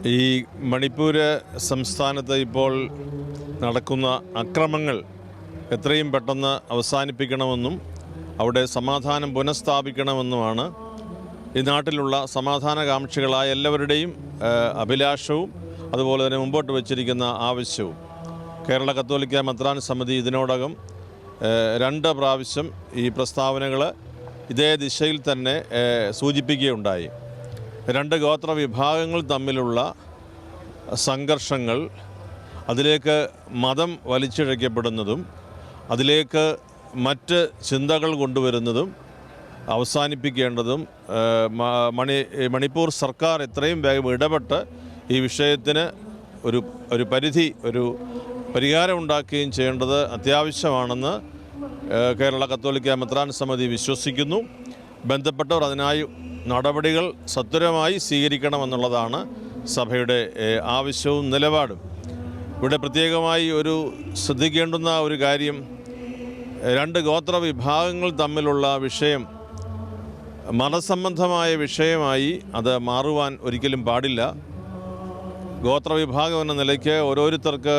ഈ മണിപ്പൂർ സംസ്ഥാനത്ത് ഇപ്പോൾ നടക്കുന്ന അക്രമങ്ങൾ എത്രയും പെട്ടെന്ന് അവസാനിപ്പിക്കണമെന്നും അവിടെ സമാധാനം പുനഃസ്ഥാപിക്കണമെന്നുമാണ് ഈ നാട്ടിലുള്ള സമാധാനകാംക്ഷികളായ എല്ലാവരുടെയും അഭിലാഷവും അതുപോലെ തന്നെ മുമ്പോട്ട് വച്ചിരിക്കുന്ന ആവശ്യവും. കേരള കത്തോലിക്ക മെത്രാൻ സമിതി ഇതിനോടകം 2 പ്രാവശ്യം ഈ പ്രസ്താവനകൾ ഇതേ ദിശയിൽ തന്നെ സൂചിപ്പിക്കുകയുണ്ടായി. 2 ഗോത്ര വിഭാഗങ്ങൾ തമ്മിലുള്ള സംഘർഷങ്ങൾ, അതിലേക്ക് മതം വലിച്ചിഴക്കപ്പെടുന്നതും അതിലേക്ക് മറ്റ് ചിന്തകൾ കൊണ്ടുവരുന്നതും അവസാനിപ്പിക്കേണ്ടതും മണിപ്പൂർ സർക്കാർ എത്രയും വേഗം ഇടപെട്ട് ഈ വിഷയത്തിന് ഒരു പരിഹാരം ഉണ്ടാക്കുകയും ചെയ്യേണ്ടത് അത്യാവശ്യമാണെന്ന് കേരള കത്തോലിക്ക മെത്രാൻ സമിതി വിശ്വസിക്കുന്നു. ബന്ധപ്പെട്ടവർ അതിനായി നടപടികൾ സത്വരമായി സ്വീകരിക്കണമെന്നുള്ളതാണ് സഭയുടെ ആവശ്യവും നിലപാടും. ഇവിടെ പ്രത്യേകമായി ശ്രദ്ധിക്കേണ്ടുന്ന ഒരു കാര്യം, 2 ഗോത്ര വിഭാഗങ്ങൾ തമ്മിലുള്ള വിഷയം മതസംബന്ധമായ വിഷയമായി അത് മാറുവാൻ ഒരിക്കലും പാടില്ല. ഗോത്രവിഭാഗം എന്ന നിലയ്ക്ക് ഓരോരുത്തർക്ക്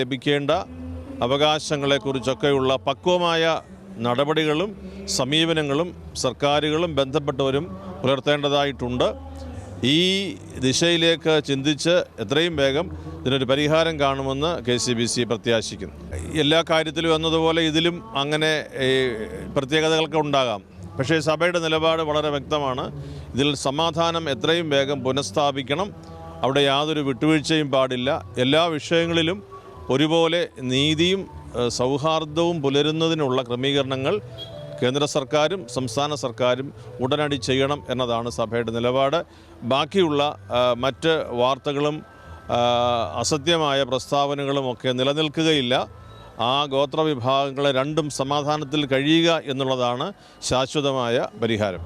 ലഭിക്കേണ്ട അവകാശങ്ങളെക്കുറിച്ചൊക്കെയുള്ള പക്വമായ നടപടികളും സമീപനങ്ങളും സർക്കാരുകളും ബന്ധപ്പെട്ടവരും പുലർത്തേണ്ടതായിട്ടുണ്ട്. ഈ ദിശയിലേക്ക് ചിന്തിച്ച് എത്രയും വേഗം ഇതിനൊരു പരിഹാരം കാണുമെന്ന് KCBC പ്രത്യാശിക്കുന്നു. എല്ലാ കാര്യത്തിലും എന്നതുപോലെ ഇതിലും അങ്ങനെ പ്രത്യേകതകളൊക്കെ ഉണ്ടാകാം. പക്ഷേ സഭയുടെ നിലപാട് വളരെ വ്യക്തമാണ്. ഇതിൽ സമാധാനം എത്രയും വേഗം പുനഃസ്ഥാപിക്കണം. അവിടെ യാതൊരു വിട്ടുവീഴ്ചയും പാടില്ല. എല്ലാ വിഷയങ്ങളിലും ഒരുപോലെ നീതിയും സൗഹാർദ്ദവും പുലരുന്നതിനുള്ള ക്രമീകരണങ്ങൾ കേന്ദ്ര സർക്കാരും സംസ്ഥാന സർക്കാരും ഉടനടി ചെയ്യണം എന്നതാണ് സഭയുടെ നിലപാട്. ബാക്കിയുള്ള മറ്റ് വാർത്തകളും അസത്യമായ പ്രസ്താവനകളും ഒക്കെ നിലനിൽക്കുകയില്ല. ആ ഗോത്രവിഭാഗങ്ങളെ രണ്ടും സമാധാനത്തിൽ കഴിയുക എന്നുള്ളതാണ് ശാശ്വതമായ പരിഹാരം.